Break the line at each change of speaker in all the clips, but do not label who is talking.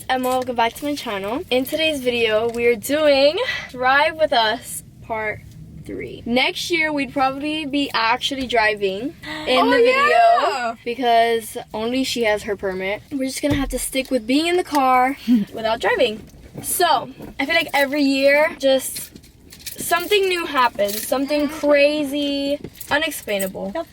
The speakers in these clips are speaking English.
Emma, welcome back to my channel. In today's video, we're doing Drive With Us Part 3. Next year, we'd probably be actually driving in the video because only she has her permit. We're just gonna have to stick with being in the car without driving. So, I feel like every year, just something new happens, something crazy, unexplainable. Yep.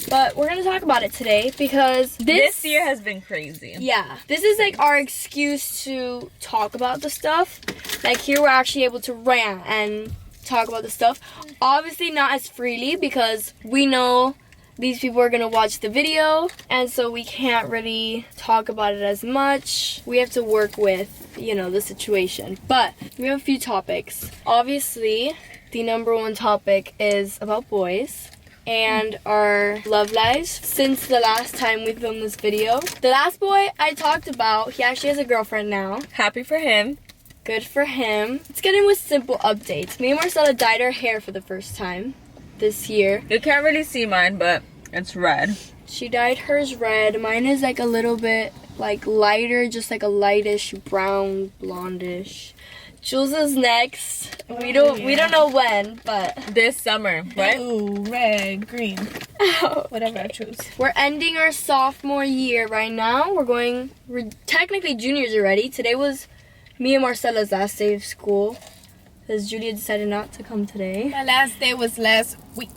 But we're gonna talk about it today because
this year has been crazy.
Yeah, this is like our excuse to talk about the stuff. Like here we're actually able to rant and talk about the stuff. Obviously not as freely because we know these people are gonna watch the video, and so we can't really talk about it as much. We have to work with, you know, the situation. But we have a few topics. Obviously, the number one topic is about boys and our love lives since the last time we filmed this video. The last boy I talked about, he actually has a girlfriend now.
Happy for him.
Good for him. Let's get in with simple updates. Me and Marcella dyed our hair for the first time this year.
You can't really see mine, but it's red.
She dyed hers red. Mine is like a little bit like lighter, just like a lightish brown, blondish. Jules is next. We don't know when, but
this summer, right?
Ooh, red, green, whatever I choose.
We're ending our sophomore year right now. We're technically juniors already. Today was me and Marcella's last day of school because Julia decided not to come today.
My last day was last week.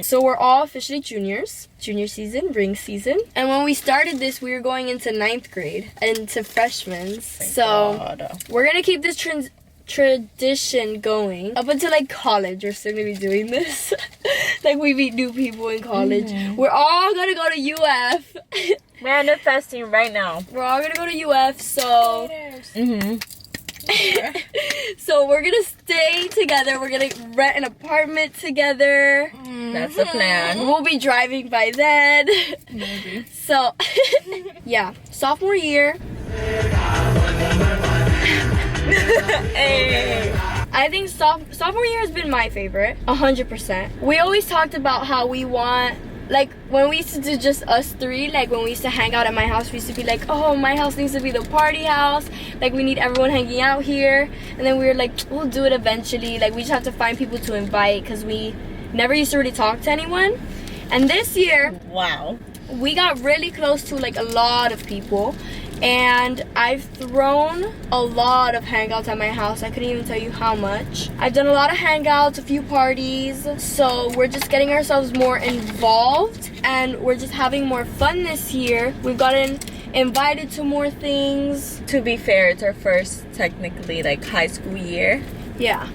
So we're all officially juniors. Junior season, ring season. And when we started this, we were going into 9th grade, into freshmen. So we're gonna keep this tradition going up until like college. We're still gonna be doing this. Like we meet new people in college. We're all gonna go to UF.
Manifesting right now. We're
all gonna go to UF, so so we're gonna stay together. We're gonna rent an apartment together.
That's the plan.
We'll be driving by then.
Maybe.
So yeah, sophomore year.
Hey.
I think sophomore year has been my favorite, 100%. We always talked about how we want, like when we used to do just us three, like when we used to hang out at my house, we used to be like, oh, my house needs to be the party house, like we need everyone hanging out here. And then we were like, we'll do it eventually, like we just have to find people to invite because we never used to really talk to anyone. And this year,
wow,
we got really close to like a lot of people, and I've thrown a lot of hangouts at my house. I couldn't even tell you how much. I've done a lot of hangouts, a few parties, so we're just getting ourselves more involved and we're just having more fun this year. We've gotten invited to more things.
To be fair, it's our first technically like high school year.
Yeah.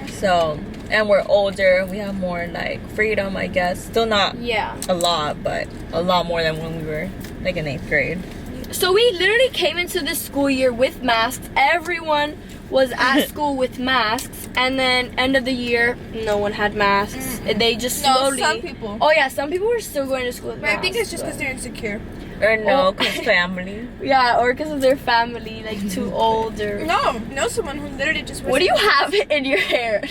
So, and we're older, we have more like freedom, I guess. Still not a lot, but a lot more than when we were like in 8th grade.
So we literally came into this school year with masks. Everyone was at school with masks, and then end of the year, no one had masks. They just slowly.
No, some people.
Oh yeah, some people were still going to school with masks.
I think it's just because they're insecure.
Or no, because family.
Yeah, or because of their family, like too old or.
No, know someone who literally just.
What do you have in your hair?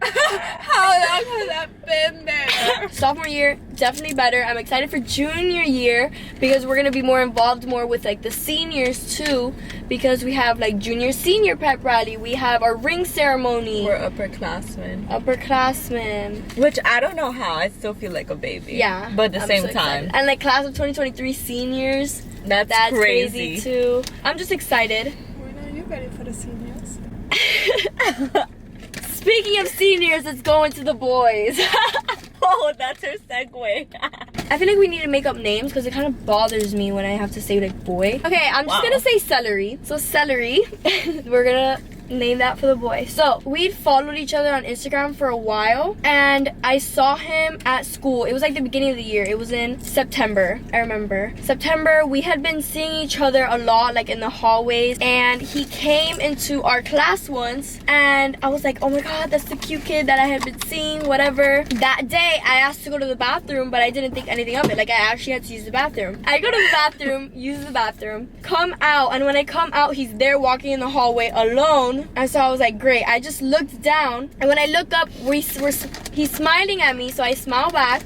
How long has that been there?
Sophomore year, definitely better. I'm excited for junior year because we're gonna be more involved more with like the seniors too, because we have like junior senior pep rally, we have our ring ceremony.
We're upperclassmen.
Which
I don't know how, I still feel like a baby.
Yeah.
But at the same time.
And like class of 2023 seniors. That's crazy too. I'm just excited.
When are you ready for the seniors?
Speaking of seniors, let's go into the boys.
Oh, that's her segue.
I feel like we need to make up names because it kind of bothers me when I have to say like boy. Okay, I'm just gonna say celery. So celery, we're gonna name that for the boy. So we'd followed each other on Instagram for a while, and I saw him at school. It was like the beginning of the year. It was in September. I remember September. We had been seeing each other a lot, like in the hallways, and he came into our class once, and I was like, oh my god, that's the cute kid that I had been seeing, whatever. That day I asked to go to the bathroom, but I didn't think anything of it. Like I actually had to use the bathroom. I go to the bathroom, use the bathroom, come out, and when I come out, he's there walking in the hallway alone. And so I was like, great. I just looked down, and when I look up, he he's smiling at me, so I smile back,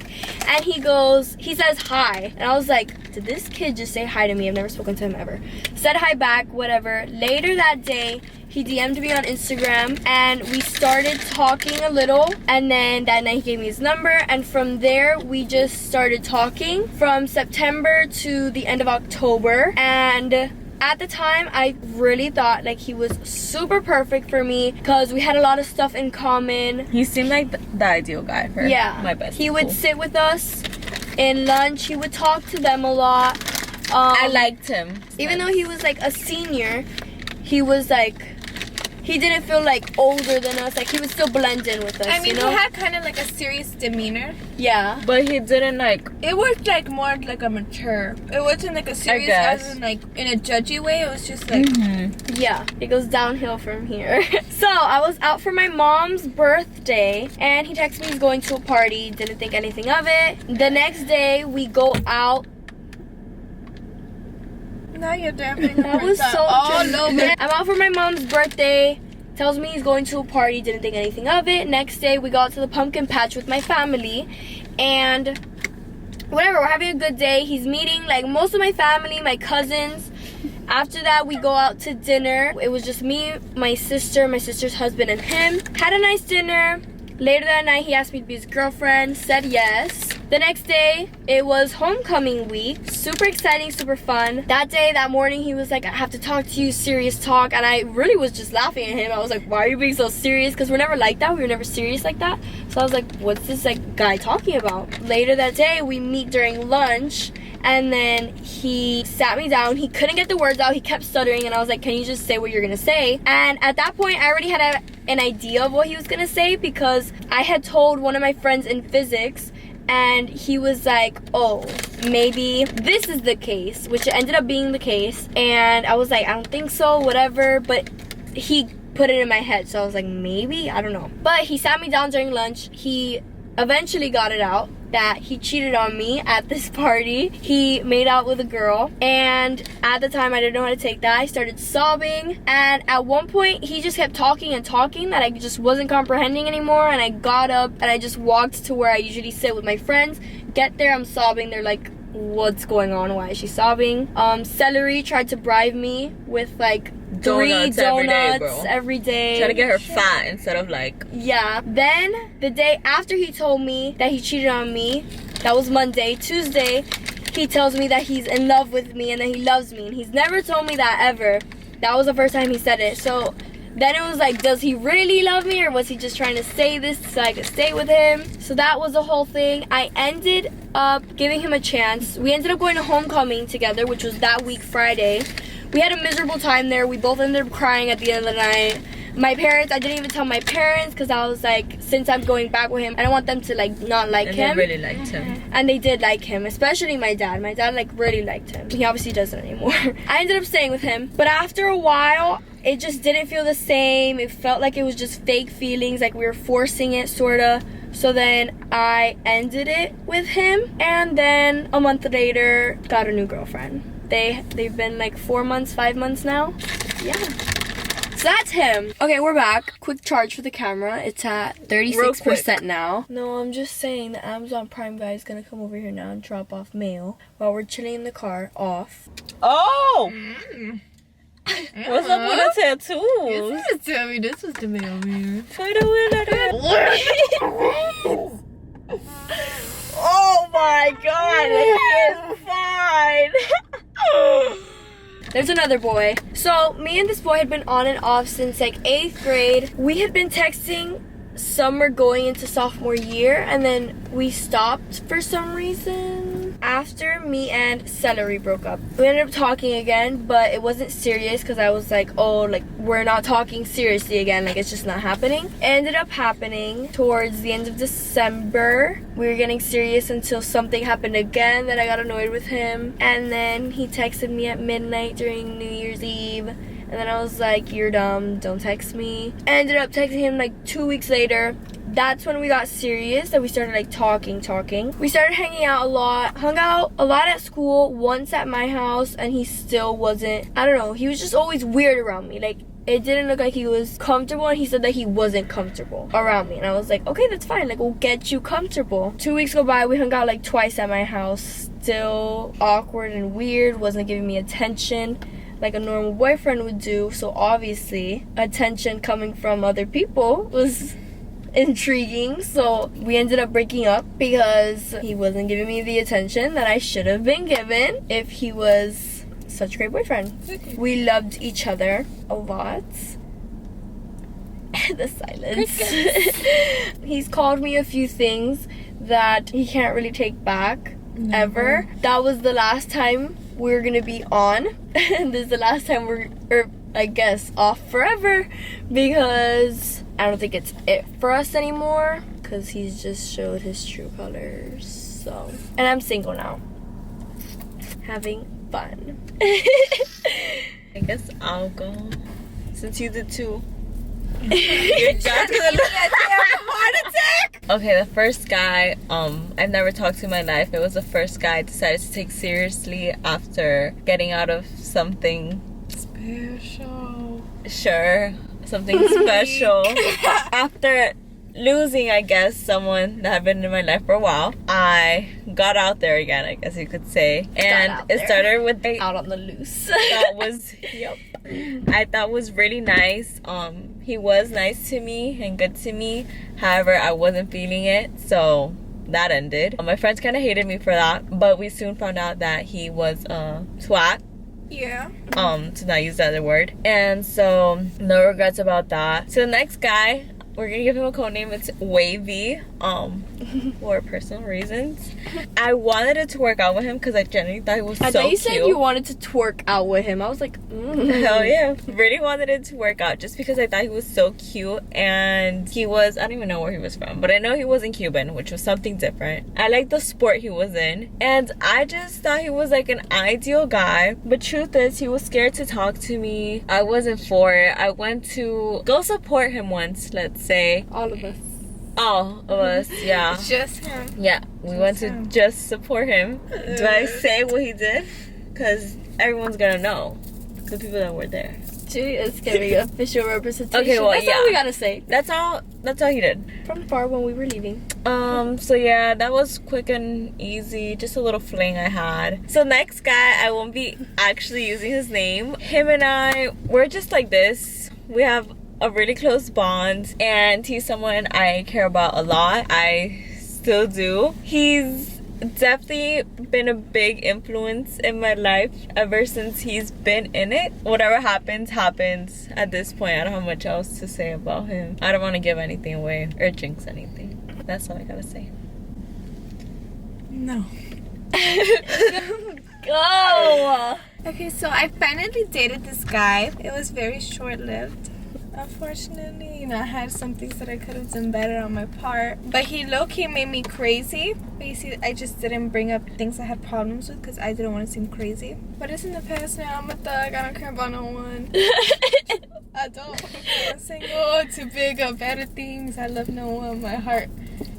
and he says hi, and I was like, did this kid just say hi to me? I've never spoken to him ever. Said hi back, whatever. Later that day, he DM'd me on Instagram, and we started talking a little, and then that night he gave me his number, and from there we just started talking from September to the end of October. And at the time, I really thought like he was super perfect for me because we had a lot of stuff in common.
He seemed like the ideal guy for my best.
He would sit with us in lunch. He would talk to them a lot.
I liked him.
Even though he was like a senior, he was like, he didn't feel like older than us. Like he would still blend in with us.
I mean,
you know?
he had kind of like a serious demeanor.
Yeah.
But he didn't like.
It was like more like a mature. It wasn't like a serious, as in like in a judgy way. It was just like.
Yeah, it goes downhill from here. So I was out for my mom's birthday, and he texted me he's going to a party. Didn't think anything of it. The next day we go out.
Now you're damping.
That was so
all over.
I'm out for my mom's birthday. Tells me he's going to a party. Didn't think anything of it. Next day we go out to the pumpkin patch with my family, and whatever, we're having a good day. He's meeting like most of my family, my cousins. After that we go out to dinner. It was just me, my sister's husband, and him. Had a nice dinner. Later that night he asked me to be his girlfriend. Said yes. The next day, it was homecoming week. Super exciting, super fun. That morning, he was like, I have to talk to you, serious talk. And I really was just laughing at him. I was like, why are you being so serious? Because we're never like that. We were never serious like that. So I was like, what's this like guy talking about? Later that day, we meet during lunch. And then he sat me down. He couldn't get the words out. He kept stuttering. And I was like, can you just say what you're going to say? And at that point, I already had an idea of what he was going to say, because I had told one of my friends in physics, and he was like, oh, maybe this is the case, which ended up being the case. And I was like, I don't think so, whatever. But he put it in my head, so I was like, maybe, I don't know. But he sat me down during lunch. He eventually got it out that he cheated on me at this party. He made out with a girl, and at the time I didn't know how to take that. I started sobbing, and at one point he just kept talking and talking that I just wasn't comprehending anymore. And I got up and I just walked to where I usually sit with my friends. Get there, I'm sobbing. They're like, what's going on? Why is she sobbing? Celery tried to bribe me with like 3 donuts every day.
Try to get her fat instead of like.
Yeah. Then the day after he told me that he cheated on me, that was Monday. Tuesday, he tells me that he's in love with me and that he loves me, and he's never told me that ever. That was the first time he said it. So then it was like, does he really love me, or was he just trying to say this so I could stay with him? So that was the whole thing. I ended up giving him a chance. We ended up going to homecoming together, which was that week Friday. We had a miserable time there. We both ended up crying at the end of the night. My parents, I didn't even tell my parents, because I was like, since I'm going back with him, I don't want them to like not like him.
And they really liked him.
And they did like him, especially my dad. My dad like really liked him. He obviously doesn't anymore. I ended up staying with him, but after a while, it just didn't feel the same. It felt like it was just fake feelings, like we were forcing it, sorta. So then I ended it with him, and then a month later, got a new girlfriend. They've been like 4 months, 5 months now. Yeah. So that's him. Okay, we're back. Quick charge for the camera. It's at 36% now. No, I'm just saying the Amazon Prime guy is gonna come over here now and drop off mail while we're chilling in the car off.
Oh! What's up with the tattoos?
You tell me this was the mailman.
Oh my god, he is fine.
There's another boy. So me and this boy had been on and off since like 8th grade. We had been texting summer going into sophomore year, and then we stopped for some reason after me and Celery broke up. We ended up talking again, but it wasn't serious because I was like, oh, like we're not talking seriously again, like it's just not happening. It ended up happening towards the end of December. We were getting serious until something happened again that I got annoyed with him, and then he texted me at midnight during New Year's Eve. And then I was like, you're dumb, don't text me. I ended up texting him like 2 weeks later. That's when we got serious, that we started like talking. We started hanging out a lot, hung out a lot at school, once at my house, and he still wasn't, I don't know, he was just always weird around me. Like it didn't look like he was comfortable, and he said that he wasn't comfortable around me. And I was like, okay, that's fine. Like, we'll get you comfortable. 2 weeks go by. We hung out like twice at my house. Still awkward and weird. Wasn't giving me attention like a normal boyfriend would do. So obviously, attention coming from other people was intriguing. So we ended up breaking up because he wasn't giving me the attention that I should have been given if he was such a great boyfriend. We loved each other a lot. The silence. He's called me a few things that he can't really take back ever. That was the last time we were gonna be on. And this is the last time we're I guess off forever, because I don't think it's it for us anymore, because he's just showed his true colors. So, and I'm single now, having fun.
I guess I'll go, since you did too. You're just gonna heart attack. Okay, the first guy I've never talked to in my life. It was the first guy I decided to take seriously after getting out of something
special.
Sure, something special. After losing, I guess, someone that had been in my life for a while, I got out there again, I guess you could say. And it started with
out on the loose.
That was I thought was really nice. He was nice to me and good to me. However, I wasn't feeling it, so that ended. My friends kind of hated me for that, but we soon found out that he was a twat.
Yeah.
To not use the other word. And so no regrets about that. So the next guy, we're gonna give him a code name. It's Wavy, for personal reasons. I wanted it to work out with him because I genuinely thought he was so cute. I thought you said
you wanted to twerk out with him. I was like,
hell yeah. Really wanted it to work out just because I thought he was so cute. And he was, I don't even know where he was from, but I know he wasn't Cuban, which was something different. I liked the sport he was in, and I just thought he was like an ideal guy. But truth is, he was scared to talk to me. I wasn't for it. I went to go support him once, let's say.
All of us,
yeah.
Just him.
Yeah, we went to just support him. Do I say what he did? Because everyone's gonna know, the people that were there.
She is giving official representation.
Okay, well,
that's all we gotta say.
That's all he did.
From far when we were leaving.
So yeah, that was quick and easy. Just a little fling I had. So next guy, I won't be actually using his name. Him and I, we're just like this. We have a really close bond, and he's someone I care about a lot. I still do. He's definitely been a big influence in my life ever since he's been in it. Whatever happens at this point. I don't have much else to say about him. I don't want to give anything away or jinx anything. That's all I gotta say.
No.
Go.
Okay, so I finally dated this guy. It was very short-lived. Unfortunately, you know, I had some things that I could have done better on my part. But he low-key made me crazy. But you see, I just didn't bring up things I had problems with because I didn't want to seem crazy. But it's in the past now. I'm a thug. I don't care about no one. I don't. I'm single. Too big of better things. I love no one. My heart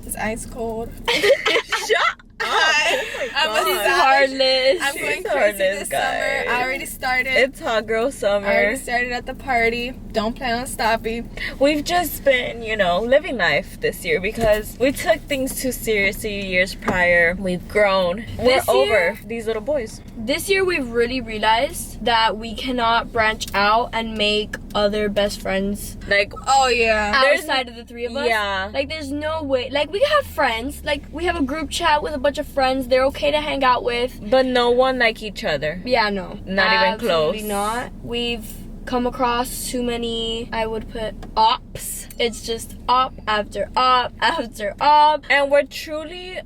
is ice cold.
Shut up.
I'm
heartless.
I'm going crazy this summer. I already started.
It's hot girl summer.
I already started at the party. Don't plan on stopping.
We've just been, you know, living life this year because we took things too seriously years prior. We've grown. We're over these little boys.
This year we've really realized that we cannot branch out and make other best friends.
Like,
oh yeah.
Outside of the three of us.
Yeah.
Like, there's no way. Like, we have friends. Like, we have a group chat with a bunch of friends. They're okay to hang out with.
But no one like each other.
Yeah, no.
Not even close.
Absolutely not. We've come across too many, I would put, ops. It's just op after op after op.
And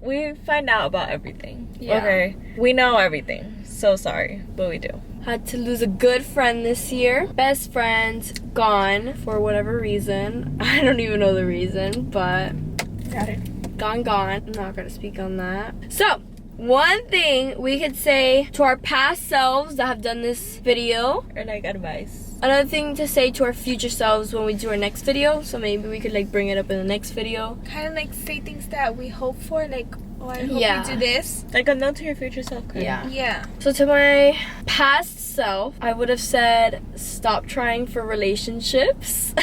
we find out about everything.
Yeah.
Okay? We know everything. So sorry, but we do.
Had to lose a good friend this year. Best friend gone for whatever reason. I don't even know the reason, but
got it.
Gone. I'm not gonna speak on that. So, one thing we could say to our past selves that have done this video,
or like advice.
Another thing to say to our future selves when we do our next video, so maybe we could like bring it up in the next video.
Kind of like say things that we hope for, like, oh, I hope
Yeah.
you do this.
Like a note to your future self.
Yeah.
Yeah.
So to my past past self, I would have said stop trying for relationships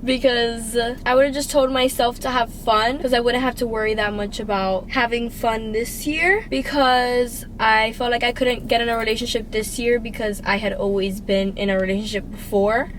because I would have just told myself to have fun, because I wouldn't have to worry that much about having fun this year, because I felt like I couldn't get in a relationship this year because I had always been in a relationship before.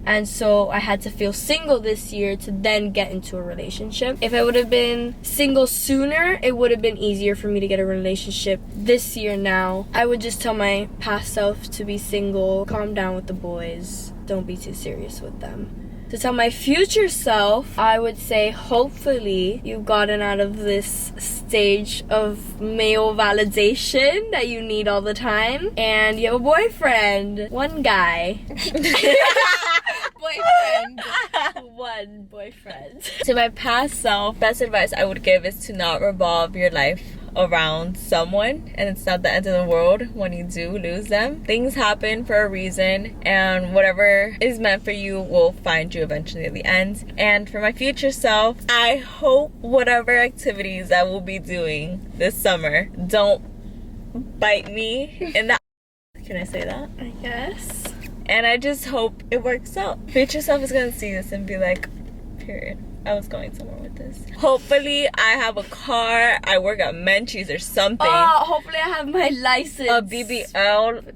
And so I had to feel single this year to then get into a relationship. If I would have been single sooner, it would have been easier for me to get a relationship this year now. I would just tell my past self to be single, calm down with the boys, don't be too serious with them. To tell my future self, I would say hopefully you've gotten out of this stage of male validation that you need all the time, and you have a boyfriend. One guy.
Boyfriend.
One boyfriend.
To my past self, best advice I would give is to not revolve your life around someone, and it's not the end of the world when you do lose them. Things happen for a reason, and whatever is meant for you will find you eventually at the end. And for my future self, I hope whatever activities I will be doing this summer don't bite me in the can I say that?
I guess.
And I just hope it works out. Future self is gonna see this and be like, period. I was going somewhere with this. Hopefully I have a car, I work at Menchie's or something.
Oh, hopefully I have my license.
A BBL.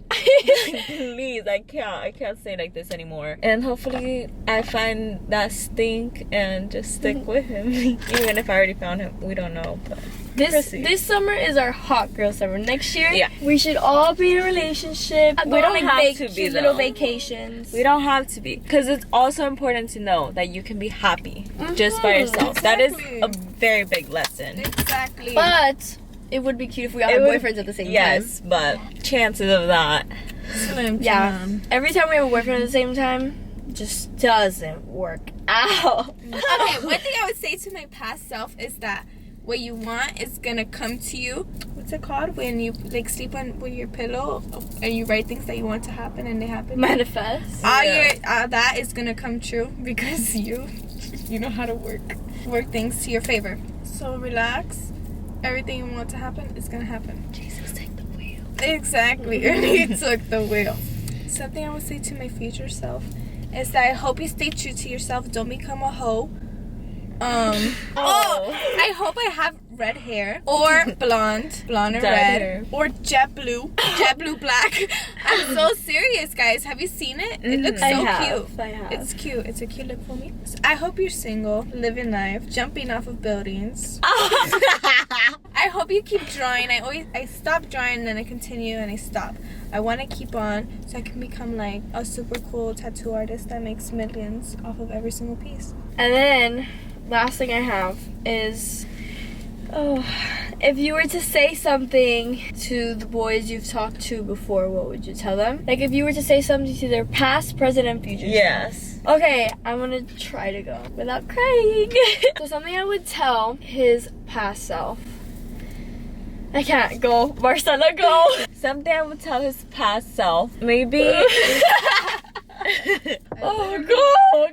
Please, I can't say like this anymore. And hopefully I find that stink and just stick with him. Even if I already found him, we don't know. But
This summer is our hot girl summer. Next year,
yeah,
we should all be in a relationship.
We don't have to be,
cute
though.
little vacations.
We don't have to be, because it's also important to know that you can be happy just by yourself.
Exactly.
That is a very big lesson.
Exactly.
But it would be cute if we all
It
had
would-
boyfriends at the same time.
Yes, but chances of that.
Slim
Yeah.
chance.
Every time we have a boyfriend at the same time, just doesn't work out.
Okay, one thing I would say to my past self is that what you want is gonna come to you. What's it called? When you like sleep on with your pillow and you write things that you want to happen and they happen.
Manifest.
That is gonna come true because you know how to work things to your favor. So relax. Everything you want to happen is gonna happen.
Jesus, take the wheel.
Exactly. He took the wheel. Something I would say to my future self is that I hope you stay true to yourself. Don't become a hoe. I hope I have red hair or blonde or
Dyed
red
hair.
or jet blue black. I'm so serious, guys. Have you seen it? It looks so
I
cute.
have.
It's cute. It's a cute look for me. So I hope you're single, living life, jumping off of buildings. I hope you keep drawing. I stop drawing and then I continue and I stop. I want to keep on so I can become like a super cool tattoo artist that makes millions off of every single piece.
And then, last thing I have is, if you were to say something to the boys you've talked to before, what would you tell them? Like, if you were to say something to their past, present, and future
Yes.
self. Okay, I'm gonna try to go without crying. So something I would tell his past self. I can't go. Marcella, go.
Something I would tell his past self. Maybe.
Go.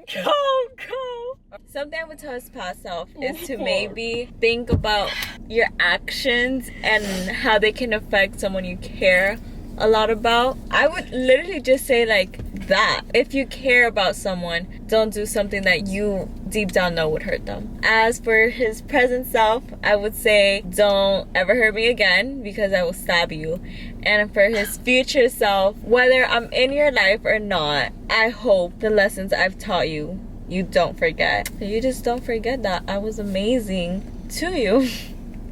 Something I would tell his past self is to maybe think about your actions and how they can affect someone you care a lot about. I would literally just say like that. If you care about someone, don't do something that you deep down know would hurt them. As for his present self, I would say don't ever hurt me again because I will stab you. And for his future self, whether I'm in your life or not, I hope the lessons I've taught you, you don't forget. You just don't forget that I was amazing to you.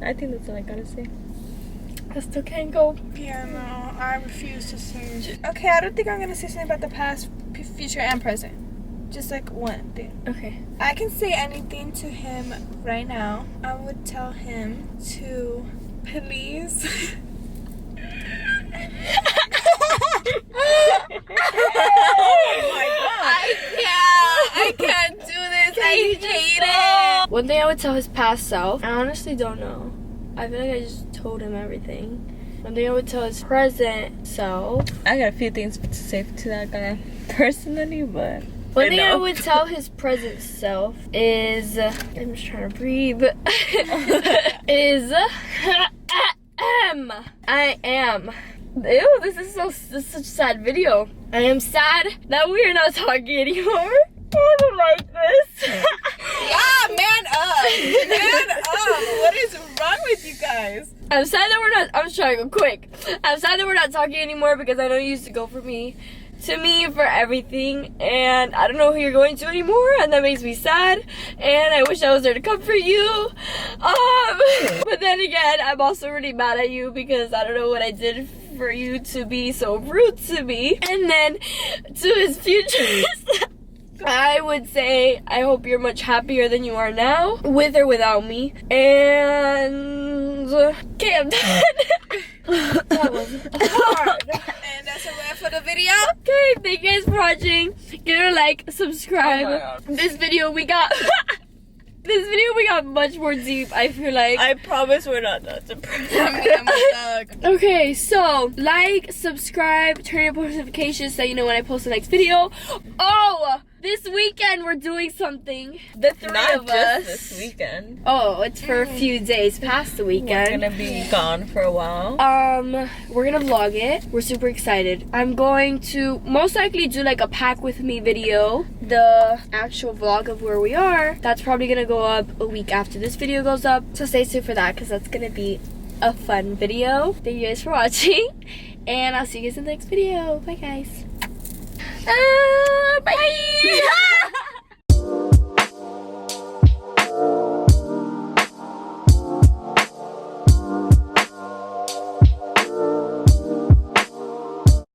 I think that's all I gotta say.
I still can't go.
Yeah, no, I refuse to say. Okay, I don't think I'm gonna say something about the past, future, and present. Just like one thing.
Okay.
I can say anything to him right now. I would tell him to please.
Oh my god.
I can't do this. I hate it.
One thing I would tell his past self, I honestly don't know. I feel like I just told him everything. One thing I would tell his present self.
I got a few things to say to that guy personally, but
One thing I would tell his present self is, I'm just trying to breathe, is, I am Ew, this is such a sad video. I am sad that we are not talking anymore. I don't like this.
Yeah, man up. Man up. What is wrong with you guys?
I'm sad that we're not, I'm just trying to go quick. I'm sad that we're not talking anymore because I know you used to go to me for everything, and I don't know who you're going to anymore, and that makes me sad, and I wish I was there to comfort you. But then again, I'm also really mad at you because I don't know what I did for you to be so rude to me. And then to his futures, I would say I hope you're much happier than you are now, with or without me. And okay, I'm done. That was hard.
And that's a wrap for the video.
Okay, thank you guys for watching. Give it a like, subscribe.
Oh my God.
This video we got much more deep, I feel like.
I promise we're not that depressed.
I'm a thug.
Okay, so like, subscribe, turn your post notifications so you know when I post the next video. Oh, this weekend we're doing something. The three
Not
of
just
us.
this weekend.
Oh, it's for a few days past the
We're
weekend.
gonna be gone for a while.
We're gonna vlog it. We're super excited. I'm going to most likely do like a pack with me video. The actual vlog of where we are, that's probably gonna go up a week after this video goes up. So stay tuned for that because that's gonna be a fun video. Thank you guys for watching. And I'll see you guys in the next video. Bye guys. Bye.